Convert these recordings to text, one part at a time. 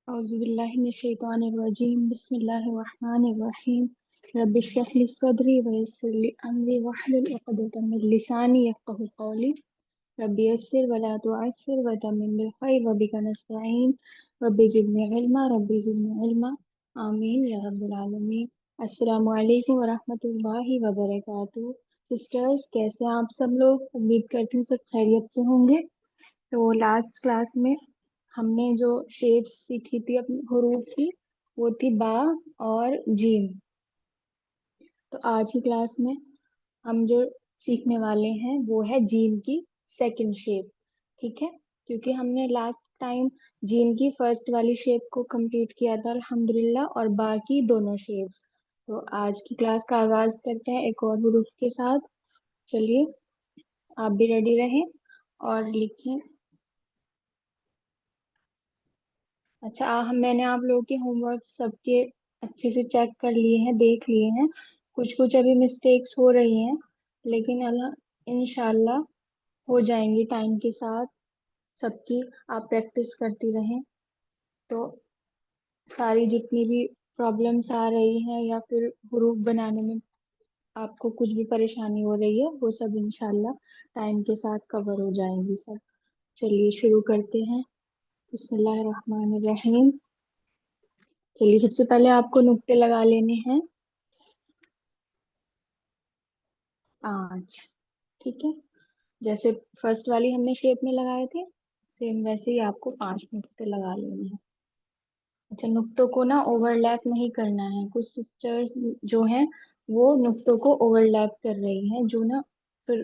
औज़ुबिल्लाहिमिनश्शैतानिर्रजीम बिस्मिल्लाहिर्रहमानिर्रहीम रब्बि इश्रह ली सदरी व यस्सिर ली अमरी वहलुल उक़दतम मिन लिसानी यफ़क़हू क़ौली रब्बि यस्सिर व ला तुअस्सिर व तम्मिम बिल खैर व बिका नस्तईन रब्बि ज़िदनी इल्मा आमीन या रब्बल आलमीन। अस्सलामु अलैकुम व रहमतुल्लाहि व बरकातुहू। सिस्टर्स, कैसे हैं आप सब लोग? उम्मीद करती हूँ सब खैरियत से होंगे। तो लास्ट क्लास में हमने जो शेप्स सीखी थी अपनी हरूफ की, वो थी बा और जीम। तो आज की क्लास में हम जो सीखने वाले हैं वो है जीम की सेकंड शेप। ठीक है, क्योंकि हमने लास्ट टाइम जीम की फर्स्ट वाली शेप को कंप्लीट किया था अल्हम्दुलिल्लाह, और बाकी दोनों शेप्स। तो आज की क्लास का आगाज करते हैं एक और हरूफ के साथ। चलिए, आप भी रेडी रहें और लिखें। अच्छा, मैंने आप लोगों के होमवर्क सबके अच्छे से चेक कर लिए हैं, देख लिए हैं। कुछ कुछ अभी मिस्टेक्स हो रही हैं, लेकिन अल्लाह इंशाल्लाह हो जाएंगी टाइम के साथ सबकी। आप प्रैक्टिस करती रहें तो सारी जितनी भी प्रॉब्लम्स आ रही हैं या फिर हरूफ बनाने में आपको कुछ भी परेशानी हो रही है, वो सब इंशाल्लाह टाइम के साथ कवर हो जाएंगी सब। चलिए शुरू करते हैं। बिस्मिल्लाहिर्रहमानिर्रहीम। चलिए, सबसे पहले आपको नुक्ते लगा लेने हैं 5। ठीक है, जैसे फर्स्ट वाली हमने शेप में लगाए थे, सेम वैसे ही आपको 5 नुक्ते लगा लेने हैं। अच्छा, नुक्तों को ना ओवरलैप नहीं करना है। कुछ सिस्टर्स जो हैं वो नुक्तों को ओवरलैप कर रही हैं, जो ना फिर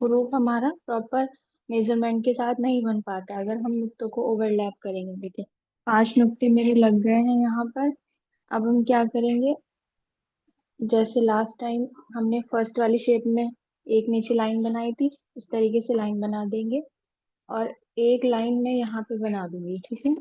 प्रूफ हमारा प्रॉपर मेजरमेंट के साथ नहीं बन पाता अगर हम नुक्तों को ओवरलैप करेंगे। देखिए, 5 नुक्ते मेरे लग गए हैं यहाँ पर। अब हम क्या करेंगे, जैसे लास्ट टाइम हमने फर्स्ट वाली शेप में एक नीचे लाइन बनाई थी, इस तरीके से लाइन बना देंगे और एक लाइन में यहाँ पे बना दूंगी। ठीक है,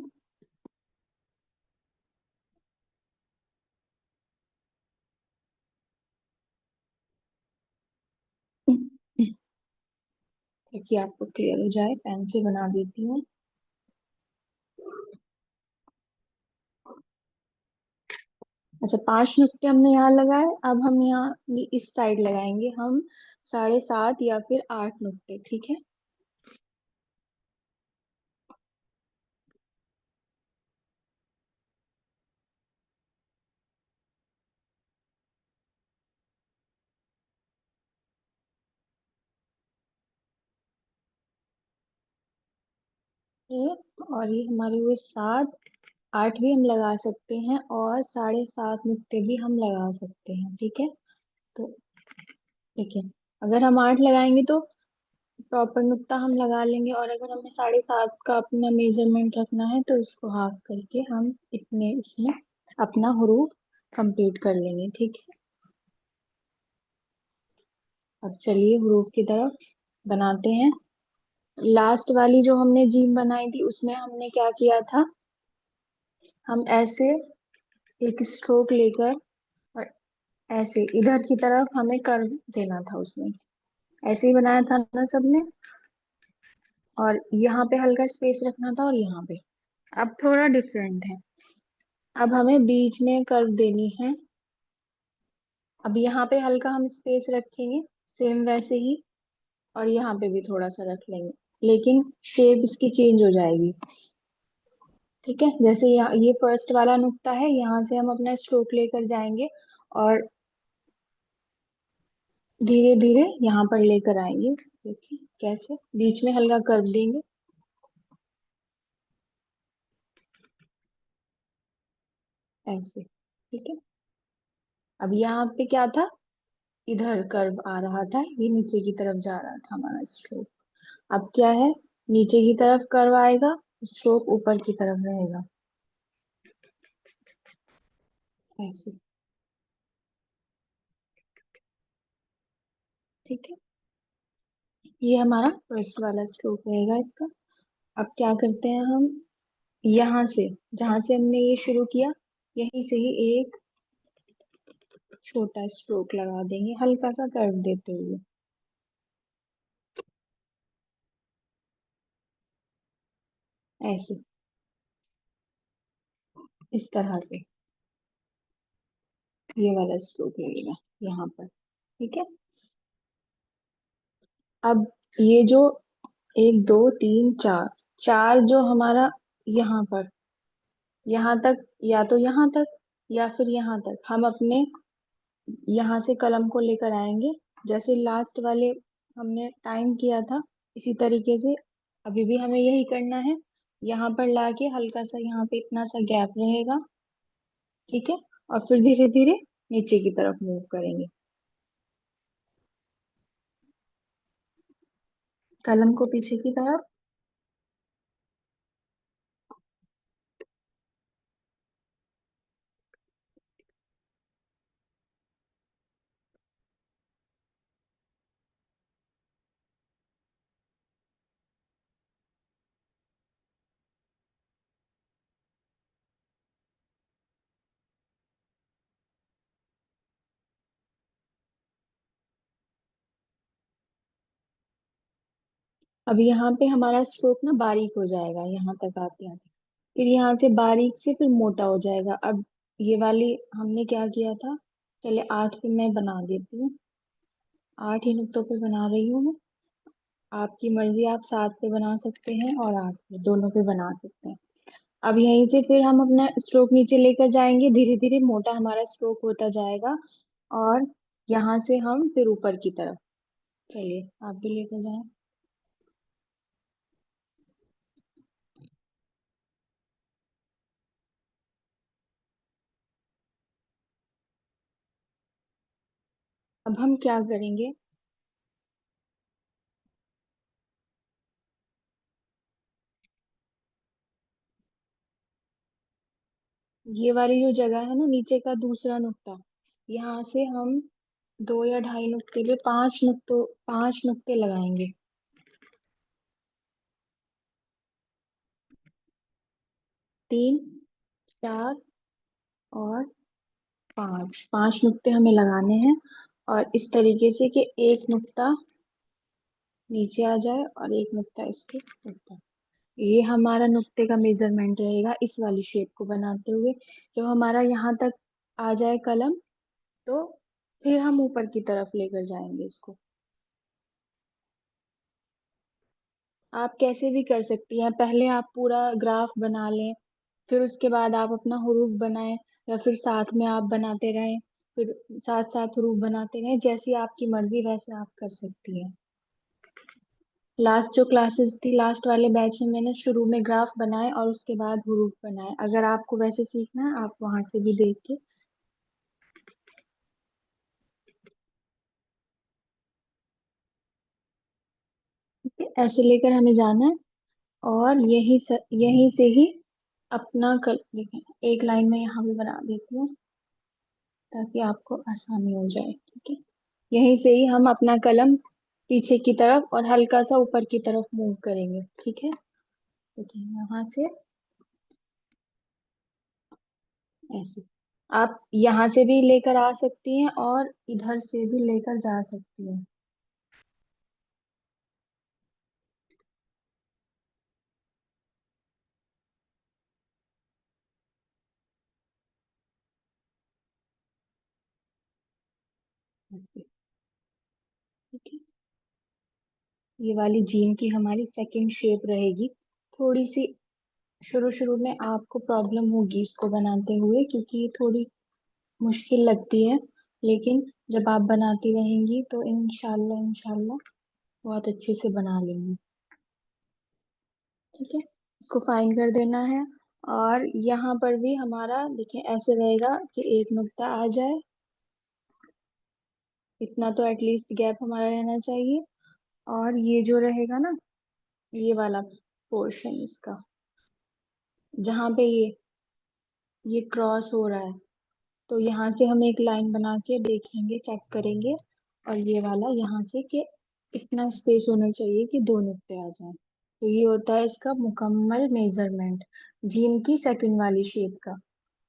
ताकि आपको क्लियर हो जाए, पेन से बना देती हूँ। अच्छा, 5 नुक्ते हमने यहाँ लगाए। अब हम यहाँ इस साइड लगाएंगे हम 7.5 या फिर 8 नुक्ते। ठीक है, ये और ये हमारे हुए 7। 8 भी हम लगा सकते हैं और 7.5 नुक्ते भी हम लगा सकते हैं। ठीक है, तो ठीक है, अगर हम 8 लगाएंगे तो प्रॉपर नुक्ता हम लगा लेंगे, और अगर हमें 7.5 का अपना मेजरमेंट रखना है तो इसको हाफ करके हम इतने इसमें अपना हरूफ कंप्लीट कर लेंगे। ठीक है, अब चलिए हरूफ की तरफ बनाते हैं। लास्ट वाली जो हमने जीम बनाई थी उसमें हमने क्या किया था, हम ऐसे एक स्ट्रोक लेकर और ऐसे इधर की तरफ हमें कर्व देना था उसमें। ऐसे ही बनाया था ना सबने, और यहाँ पे हल्का स्पेस रखना था और यहाँ पे। अब थोड़ा डिफरेंट है, अब हमें बीच में कर्व देनी है। अब यहाँ पे हल्का हम स्पेस रखेंगे, सेम वैसे ही, और यहाँ पे भी थोड़ा सा रख लेंगे, लेकिन शेप इसकी चेंज हो जाएगी। ठीक है, जैसे यहाँ ये फर्स्ट वाला नुक्ता है, यहाँ से हम अपना स्ट्रोक लेकर जाएंगे और धीरे धीरे यहाँ पर लेकर आएंगे। देखिए कैसे बीच में हल्का कर्व देंगे, ऐसे। ठीक है, अब यहाँ पे क्या था, इधर कर्व आ रहा था, ये नीचे की तरफ जा रहा था हमारा स्ट्रोक। अब क्या है, नीचे की तरफ कर्व आएगा, स्ट्रोक ऊपर की तरफ रहेगा, ऐसे। ठीक है, ये हमारा फर्स्ट वाला स्ट्रोक रहेगा इसका। अब क्या करते हैं हम, यहाँ से जहां से हमने ये शुरू किया, यहीं से ही एक छोटा स्ट्रोक लगा देंगे हल्का सा कर्व देते हुए, ऐसे। इस तरह से ये वाला स्ट्रोक लगेगा यहाँ पर। ठीक है। अब ये जो एक दो तीन चार, चार जो हमारा यहाँ पर, यहाँ तक, या तो यहाँ तक या फिर यहाँ तक हम अपने यहाँ से कलम को लेकर आएंगे, जैसे लास्ट वाले हमने टाइम किया था इसी तरीके से अभी भी हमें यही करना है। यहाँ पर लाके हल्का सा यहाँ पे इतना सा गैप रहेगा। ठीक है। और फिर धीरे धीरे नीचे की तरफ मूव करेंगे कलम को पीछे की तरफ। अब यहाँ पे हमारा स्ट्रोक ना बारीक हो जाएगा यहाँ तक आते आते, फिर यहाँ से बारीक से फिर मोटा हो जाएगा। अब ये वाली हमने क्या किया था, चले 8 पे मैं बना देती हूँ, 8 ही नुक्तों पे बना रही हूँ मैं। आपकी मर्जी, आप 7 पे बना सकते हैं और 8 पे, दोनों पे बना सकते हैं। अब यहीं से फिर हम अपना स्ट्रोक नीचे लेकर जाएंगे, धीरे धीरे मोटा हमारा स्ट्रोक होता जाएगा। और यहाँ से हम फिर ऊपर की तरफ, चलिए आप भी लेकर जाएं। अब हम क्या करेंगे, ये वाली जो जगह है ना नीचे का दूसरा नुक्ता, यहाँ से हम 2 या ढाई नुक्ते पे 5 नुक्ते लगाएंगे। 3, 4 और 5, 5 नुक्ते हमें लगाने हैं। और इस तरीके से कि एक नुक्ता नीचे आ जाए और एक नुक्ता इसके ऊपर, ये हमारा नुक्ते का मेजरमेंट रहेगा इस वाली शेप को बनाते हुए। जब हमारा यहाँ तक आ जाए कलम, तो फिर हम ऊपर की तरफ लेकर जाएंगे इसको। आप कैसे भी कर सकती हैं, पहले आप पूरा ग्राफ बना लें, फिर उसके बाद आप अपना हुरूफ बनाएं, या फिर साथ में आप बनाते रहें, फिर साथ साथ हुरूफ बनाते रहें, जैसी आपकी मर्जी वैसे आप कर सकती हैं। लास्ट जो क्लासेस थी, लास्ट वाले बैच में मैंने शुरू में ग्राफ बनाए और उसके बाद हुरूफ बनाए, अगर आपको वैसे सीखना है आप वहां से भी देख के। ठीक है, ऐसे लेकर हमें जाना है। और यहीं से ही अपना देखें, एक लाइन में यहाँ भी बना देती हूँ ताकि आपको आसानी हो जाए। ठीक है। यहीं से ही हम अपना कलम पीछे की तरफ और हल्का सा ऊपर की तरफ मूव करेंगे। ठीक है। देखिए यहाँ से ऐसे आप यहाँ से भी लेकर आ सकती हैं और इधर से भी लेकर जा सकती हैं। ऐसे। ठीक है। ये वाली जीन की हमारी सेकंड शेप रहेगी। थोड़ी सी शुरू शुरू में आपको प्रॉब्लम होगी इसको बनाते हुए, क्योंकि ये थोड़ी मुश्किल लगती है, लेकिन जब आप बनाती रहेंगी तो इंशाल्लाह इंशाल्लाह बहुत अच्छे से बना लेंगी। ठीक है। इसको फाइन कर देना है। और यहाँ पर भी हमारा देखिए ऐसे रहेगा कि एक नुक्ता आ जाए, इतना तो एटलीस्ट गैप हमारा रहना चाहिए। और ये जो रहेगा ना, ये वाला पोर्शन इसका, जहाँ पे ये क्रॉस हो रहा है, तो यहाँ से हम एक लाइन बना के देखेंगे, चेक करेंगे। और ये वाला यहाँ से कि इतना स्पेस होना चाहिए कि 2 नुक्ते आ जाएं। तो ये होता है इसका मुकम्मल मेजरमेंट जीम की सेकंड वाली शेप का।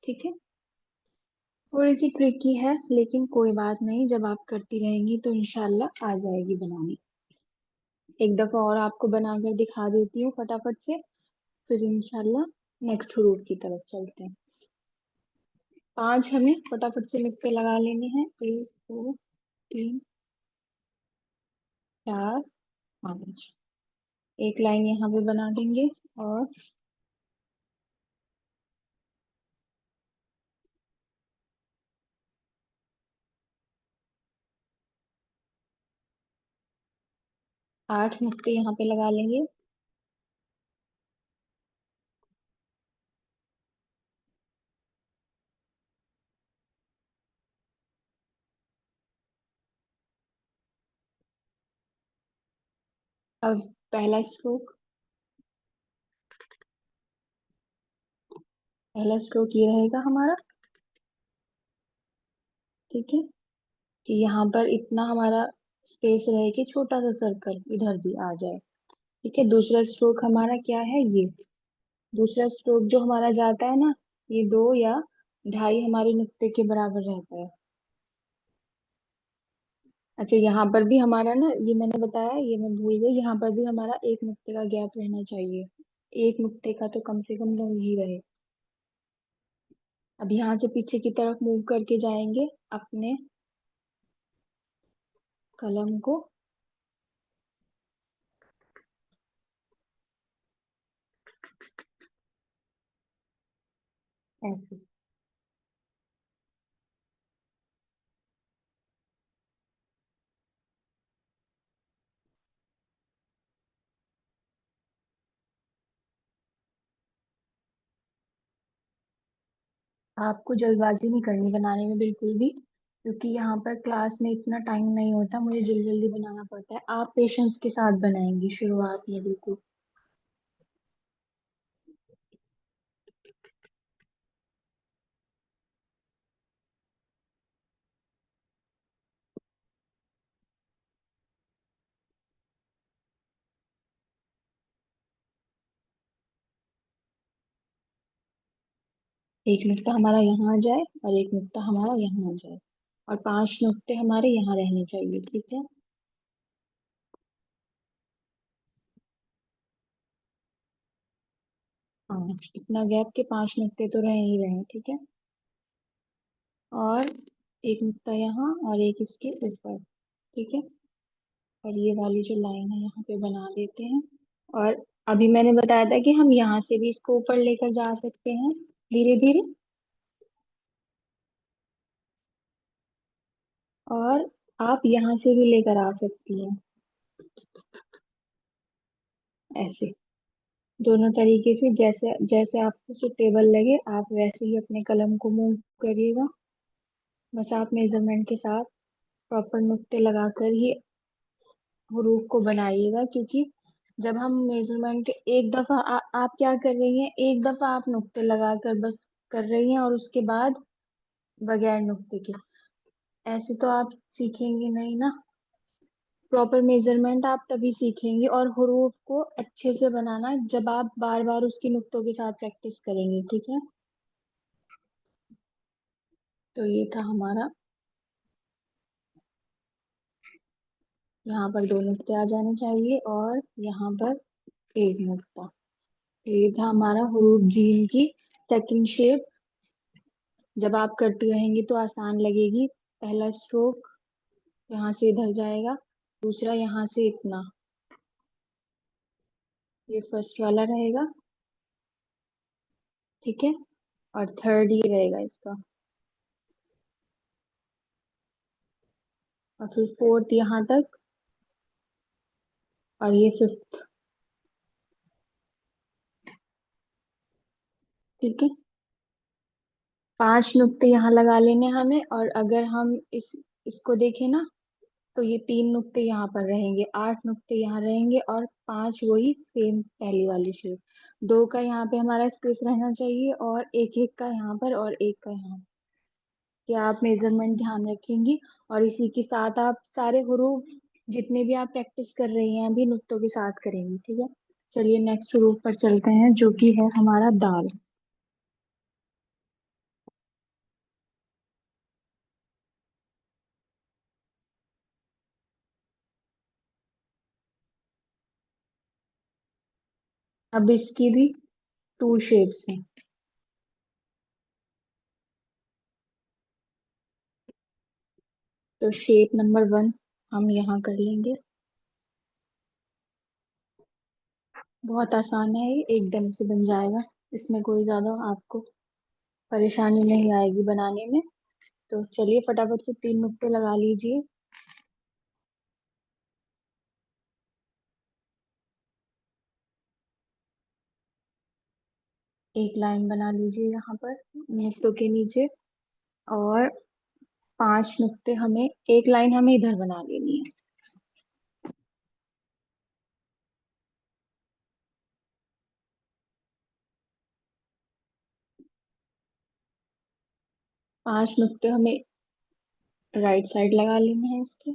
ठीक है। थोड़ी सी ट्रिकी है लेकिन कोई बात नहीं, जब आप करती रहेंगी तो इंशाल्लाह आ जाएगी बनानी। एक दफा और आपको बनाकर दिखा देती हूँ फटाफट से, फिर इंशाल्लाह नेक्स्ट हरूफ की तरफ चलते हैं। पांच हमें फटाफट से नुक्ते लगा लेने हैं। एक, दो, तीन, चार, पाँच। एक लाइन यहाँ पे बना देंगे। और 8 नुक्ते यहाँ पे लगा लेंगे। अब पहला स्ट्रोक। पहला स्ट्रोक ये रहेगा हमारा। ठीक है, कि यहाँ पर इतना हमारा स्पेस रहे कि छोटा सा सर्कल इधर भी आ जाए। ठीक है, दूसरा स्ट्रोक हमारा क्या है, ये। दूसरा स्ट्रोक जो हमारा जाता है ना, ये 2 या 2.5 हमारे नुक्ते के बराबर रहता है। अच्छा, यहाँ पर भी हमारा ना, ये मैंने बताया, ये मैं भूल गई, यहाँ पर भी हमारा 1 नुक्ते का गैप रहना चाहिए। 1 नुक्ते का तो कम से कम दूर ही रहे। अब यहाँ से पीछे की तरफ मूव करके जाएंगे अपने कलम को। ऐसे। आपको जल्दबाजी नहीं करनी बनाने में बिल्कुल भी, क्योंकि यहाँ पर क्लास में इतना टाइम नहीं होता, मुझे जल्दी जल्दी बनाना पड़ता है। आप पेशेंस के साथ बनाएंगी शुरुआत में बिल्कुल। 1 नुक्ता हमारा यहाँ आ जाए और 1 नुक्ता हमारा यहाँ आ जाए, और 5 नुक्ते हमारे यहाँ रहने चाहिए। ठीक है। हाँ, इतना गैप के 5 नुक्ते तो रह ही रहे हैं। ठीक है। और 1 नुक्ता यहाँ और एक इसके ऊपर। ठीक है। और ये वाली जो लाइन है यहाँ पे बना देते हैं। और अभी मैंने बताया था कि हम यहाँ से भी इसको ऊपर लेकर जा सकते हैं धीरे धीरे। और आप यहाँ से भी लेकर आ सकती हैं, ऐसे। दोनों तरीके से, जैसे जैसे आपको सुटेबल लगे आप वैसे ही अपने कलम को मूव करिएगा। बस आप मेजरमेंट के साथ प्रॉपर नुक्ते लगाकर ही हरूफ को बनाइएगा, क्योंकि जब हम मेजरमेंट एक दफा आप क्या कर रही हैं, एक दफा आप नुक्ते लगाकर बस कर रही हैं, और उसके बाद बगैर नुक्ते के। ऐसे तो आप सीखेंगे नहीं ना। प्रॉपर मेजरमेंट आप तभी सीखेंगे और हरूफ को अच्छे से बनाना जब आप बार बार उसकी नुक्तों के साथ प्रैक्टिस करेंगे। ठीक है। तो ये था हमारा, यहाँ पर 2 नुक्ते आ जाने चाहिए और यहाँ पर 1 नुक्ता। तो ये था हमारा हरूफ जीम की सेकंड शेप। जब आप करती रहेंगी तो आसान लगेगी। पहला स्ट्रोक यहाँ से इधर जाएगा, दूसरा यहाँ से इतना। ये फर्स्ट वाला रहेगा। ठीक है। और थर्ड ये रहेगा इसका। और फिर फोर्थ यहाँ तक। और ये फिफ्थ। ठीक है। 5 नुक्ते यहाँ लगा लेने हमें, और अगर हम इसको देखें ना, तो ये 3 नुक्ते यहाँ पर रहेंगे, 8 नुक्ते यहाँ रहेंगे, और 5 वही सेम पहली वाली शेप। 2 का यहाँ पे हमारा स्पेस रहना चाहिए, और एक एक का यहाँ पर और एक का यहाँ। कि आप मेजरमेंट ध्यान रखेंगी, और इसी के साथ आप सारे हरूफ जितने भी आप प्रैक्टिस कर रही हैं अभी नुक्तों के साथ करेंगी। ठीक है। चलिए नेक्स्ट हरूफ पर चलते हैं, जो कि है हमारा दाल। अब इसकी भी 2 शेप्स हैं। तो शेप नंबर 1 हम यहाँ कर लेंगे। बहुत आसान है, ये एकदम से बन जाएगा। इसमें कोई ज्यादा आपको परेशानी नहीं आएगी बनाने में। तो चलिए फटाफट से 3 नुक्ते लगा लीजिए। एक लाइन बना लीजिए यहाँ पर नुक्तों के नीचे। और 5 नुक्ते हमें, एक लाइन हमें इधर बना लेनी है। 5 नुक्ते हमें राइट साइड लगा लेने हैं इसके।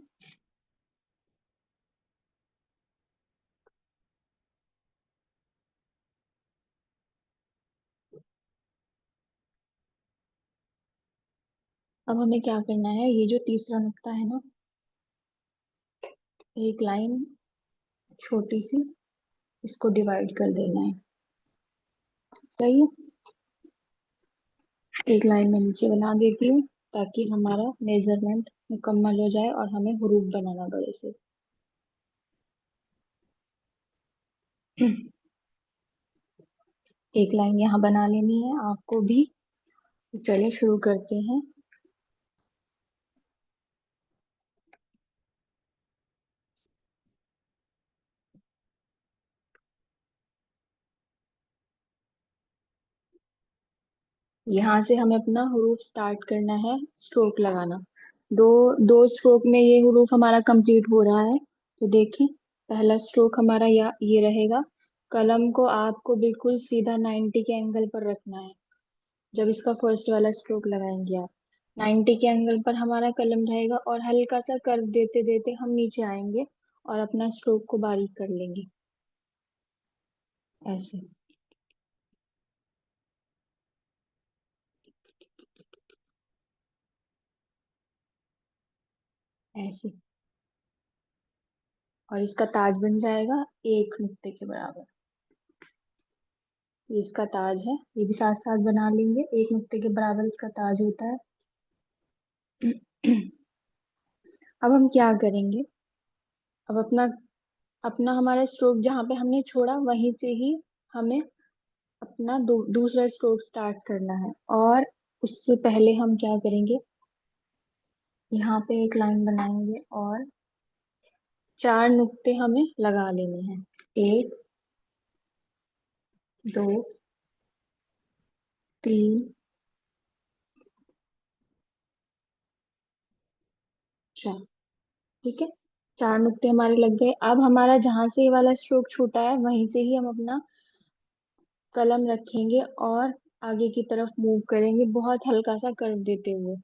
अब हमें क्या करना है, ये जो तीसरा नुक्ता है ना, एक लाइन छोटी सी इसको डिवाइड कर देना है। सही है। एक लाइन में नीचे बना देती हूँ ताकि हमारा मेजरमेंट मुकम्मल हो जाए और हमें हुरूफ बनाना बड़े से। एक लाइन यहाँ बना लेनी है आपको भी। तो चलिए शुरू करते हैं। यहाँ से हमें अपना हुरूफ स्टार्ट करना है, स्ट्रोक लगाना। दो दो स्ट्रोक में ये हुरूफ हमारा कंप्लीट हो रहा है। तो देखें, पहला स्ट्रोक हमारा ये रहेगा। कलम को आपको बिल्कुल सीधा 90 के एंगल पर रखना है। जब इसका फर्स्ट वाला स्ट्रोक लगाएंगे आप, 90 के एंगल पर हमारा कलम रहेगा और हल्का सा कर्व देते देते हम नीचे आएंगे और अपना स्ट्रोक को बारीक कर लेंगे। ऐसे। ऐसे। और इसका ताज बन जाएगा 1 नुक्ते के बराबर। ये इसका ताज है, ये भी साथ साथ बना लेंगे। 1 नुक्ते के बराबर इसका ताज होता है। अब हम क्या करेंगे, अब अपना अपना हमारा स्ट्रोक जहाँ पे हमने छोड़ा वहीं से ही हमें अपना दूसरा स्ट्रोक स्टार्ट करना है। और उससे पहले हम क्या करेंगे, यहाँ पे एक लाइन बनाएंगे और 4 नुक्ते हमें लगा लेने हैं। 1, 2, 3, 4। ठीक है, 4 नुक्ते हमारे लग गए। अब हमारा जहां से ये वाला स्ट्रोक छूटा है वहीं से ही हम अपना कलम रखेंगे और आगे की तरफ मूव करेंगे, बहुत हल्का सा कर्व देते हुए।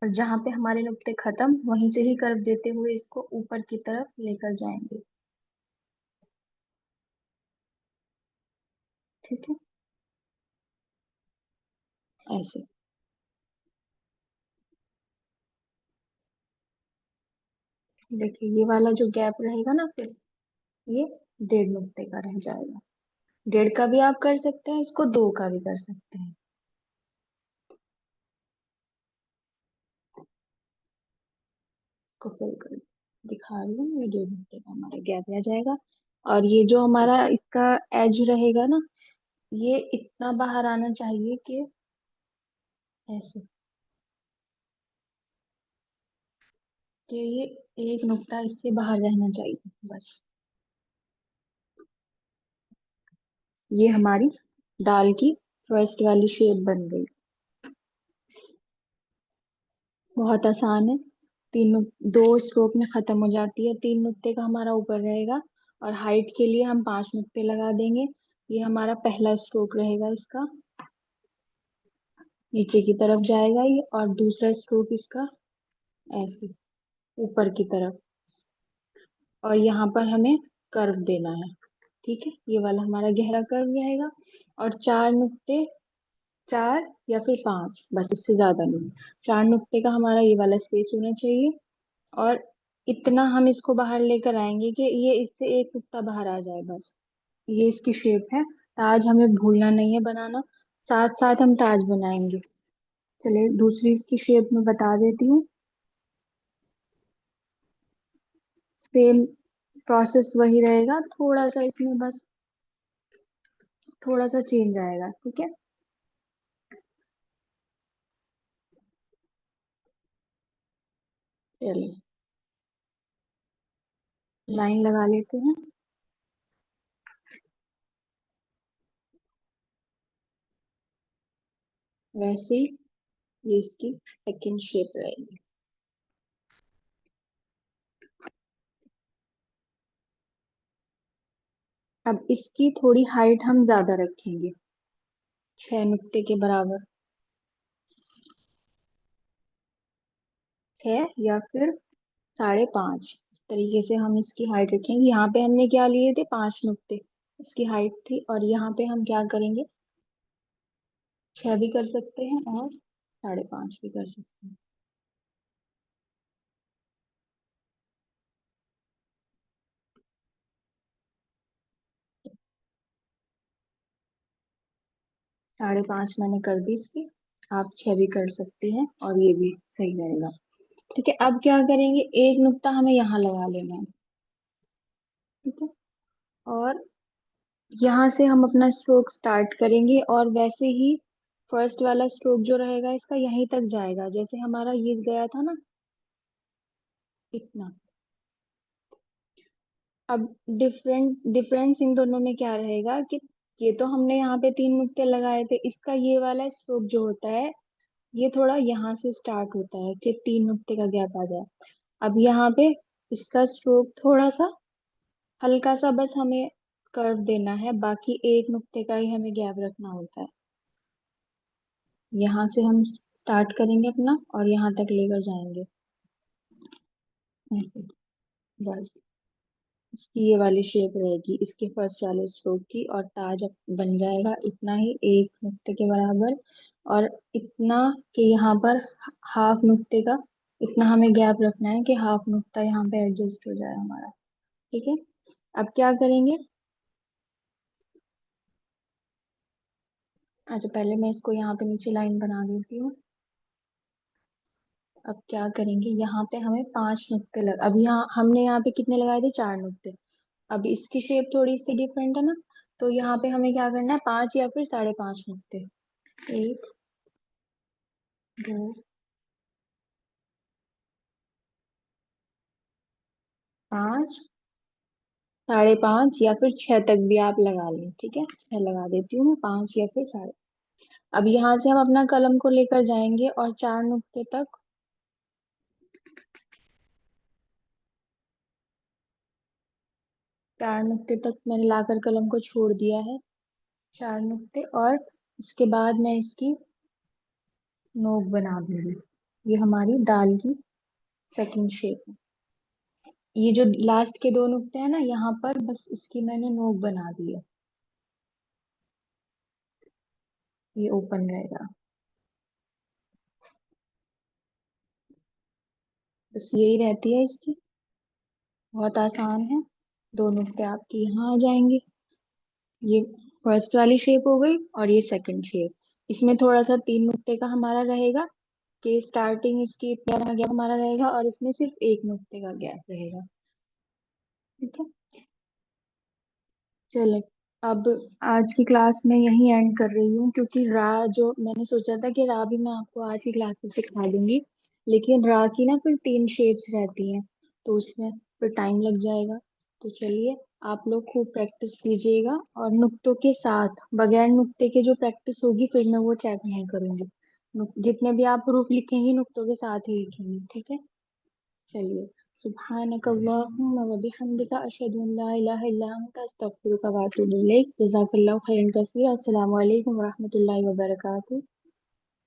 और जहां पे हमारे नुक्ते खत्म वहीं से ही कर्व देते हुए इसको ऊपर की तरफ लेकर जाएंगे। ठीक है। ऐसे। देखिए ये वाला जो गैप रहेगा ना, फिर ये 1.5 नुक्ते का रह जाएगा। 1.5 का भी आप कर सकते हैं, इसको 2 का भी कर सकते हैं। को फिल कर दिखा रही हूँ, ये 1.5 नुक्ते का हमारा गैप रह जाएगा। और ये जो हमारा इसका एज रहेगा ना, ये इतना बाहर आना चाहिए कि ऐसे, कि ये 1 नुक्ता इससे बाहर रहना चाहिए बस। ये हमारी दाल की फर्स्ट वाली शेप बन गई। बहुत आसान है। 2 स्ट्रोक में खत्म हो जाती है। 3 नुक्ते का हमारा ऊपर रहेगा और हाइट के लिए हम 5 नुक्ते लगा देंगे। ये हमारा पहला स्ट्रोक रहेगा इसका, नीचे की तरफ जाएगा ये। और दूसरा स्ट्रोक इसका ऐसे ऊपर की तरफ। और यहाँ पर हमें कर्व देना है। ठीक है, ये वाला हमारा गहरा कर्व रहेगा। और 4 नुक्ते, 4 या फिर 5, बस इससे ज्यादा नहीं। 4 नुक्ते का हमारा ये वाला स्पेस होना चाहिए। और इतना हम इसको बाहर लेकर आएंगे कि ये इससे 1 नुक्ता बाहर आ जाए बस। ये इसकी शेप है। ताज हमें भूलना नहीं है बनाना, साथ साथ हम ताज बनाएंगे। चलिए दूसरी इसकी शेप में बता देती हूँ। सेम प्रोसेस वही रहेगा, थोड़ा सा इसमें बस थोड़ा सा चेंज आएगा, ठीक है। चलिए लाइन लगा लेते हैं। वैसे ही ये इसकी सेकंड शेप रहेगी। अब इसकी थोड़ी हाइट हम ज्यादा रखेंगे, 6 नुक्ते के बराबर। 6 या फिर 5.5, इस तरीके से हम इसकी हाइट रखेंगे। यहाँ पे हमने क्या लिए थे, 5 नुक्ते इसकी हाइट थी, और यहाँ पे हम क्या करेंगे, 6 भी कर सकते हैं और 5.5 भी कर सकते हैं। 5.5 मैंने कर दी इसकी, आप 6 भी कर सकती हैं और ये भी सही रहेगा। ठीक है, अब क्या करेंगे, एक नुक्ता हमें यहाँ लगा लेना है। ठीक है, और यहाँ से हम अपना स्ट्रोक स्टार्ट करेंगे, और वैसे ही फर्स्ट वाला स्ट्रोक जो रहेगा इसका यहीं तक जाएगा, जैसे हमारा ये गया था ना, इतना। अब डिफरेंस इन दोनों में क्या रहेगा कि ये तो हमने यहाँ पे 3 नुक्ते लगाए थे, इसका ये वाला स्ट्रोक जो होता है ये थोड़ा यहाँ से स्टार्ट होता है कि 3 नुक्ते का गैप आ जाए। अब यहाँ पे इसका स्ट्रोक थोड़ा सा हल्का सा बस हमें कर्व देना है, बाकी 1 नुक्ते का ही हमें गैप रखना होता है। यहाँ से हम स्टार्ट करेंगे अपना और यहाँ तक लेकर जाएंगे। ऐसे, बस इसकी ये वाली शेप रहेगी इसके फर्स्ट वाले स्ट्रोक की, और ताज अब बन जाएगा इतना ही, 1 नुक्ते के बराबर। और इतना कि यहाँ पर हाफ नुक्ते का इतना हमें गैप रखना है कि हाफ नुक्ता यहाँ पे एडजस्ट हो जाए हमारा। ठीक है, अब क्या करेंगे, अच्छा पहले मैं इसको यहाँ पे नीचे लाइन बना देती हूँ। अब क्या करेंगे, यहाँ पे हमें 5 नुक्ते लग, अब यहाँ हमने यहाँ पे कितने लगाए थे, 4 नुक्ते। अब इसकी शेप थोड़ी सी डिफरेंट है ना, तो यहाँ पे हमें क्या करना है, 5 या फिर 5.5 नुक्ते। 1, 2, 5, 5.5 या फिर 6 तक भी आप लगा लें, ठीक है, 6 लगा देती हूँ मैं, 5 या फिर साढ़े। अब यहाँ से हम अपना कलम को लेकर जाएंगे और 4 नुक्ते तक, 4 नुक्ते तक मैंने लाकर कलम को छोड़ दिया है। 4 नुक्ते, और इसके बाद मैं इसकी नोक बना दूंगी। ये हमारी दाल की सेकंड शेप है। ये जो लास्ट के 2 नुक्ते हैं ना, यहाँ पर बस इसकी मैंने नोक बना दी है, ये ओपन रहेगा। बस यही रहती है इसकी, बहुत आसान है। 2 नुक्ते आपके यहाँ आ जाएंगे। ये फर्स्ट वाली शेप हो गई, और ये सेकंड शेप। इसमें थोड़ा सा 3 नुक्ते का हमारा रहेगा कि स्टार्टिंग इसकी इतना गैप हमारा रहेगा, और इसमें सिर्फ 1 नुक्ते का गैप रहेगा। ठीक है, चले, अब आज की क्लास में यही एंड कर रही हूँ, क्योंकि रा जो मैंने सोचा था कि रा भी मैं आपको आज की क्लास में सिखा दूंगी, लेकिन रा की ना फिर 3 शेप्स रहती हैं, तो उसमें फिर टाइम लग जाएगा। तो चलिए, आप लोग खूब प्रैक्टिस कीजिएगा, और नुक्तों के साथ, बगैर नुक्ते के जो प्रैक्टिस होगी फिर मैं वो चेक नहीं करूंगी। जितने भी आप प्रूफ लिखेंगी नुक्तों के साथ ही लिखेंगी, ठीक है। चलिए, सुब्हानक अल्लाहुम्मा व बिहम्दिका अशहदु अन ला इलाहा इल्ला अंता अस्तगफिरुका व अतूबु इलैक। जज़ाकल्लाहु खैरन कसीरा। अस्सलामु अलैकुम व रहमतुल्लाहि व बरकातुहू।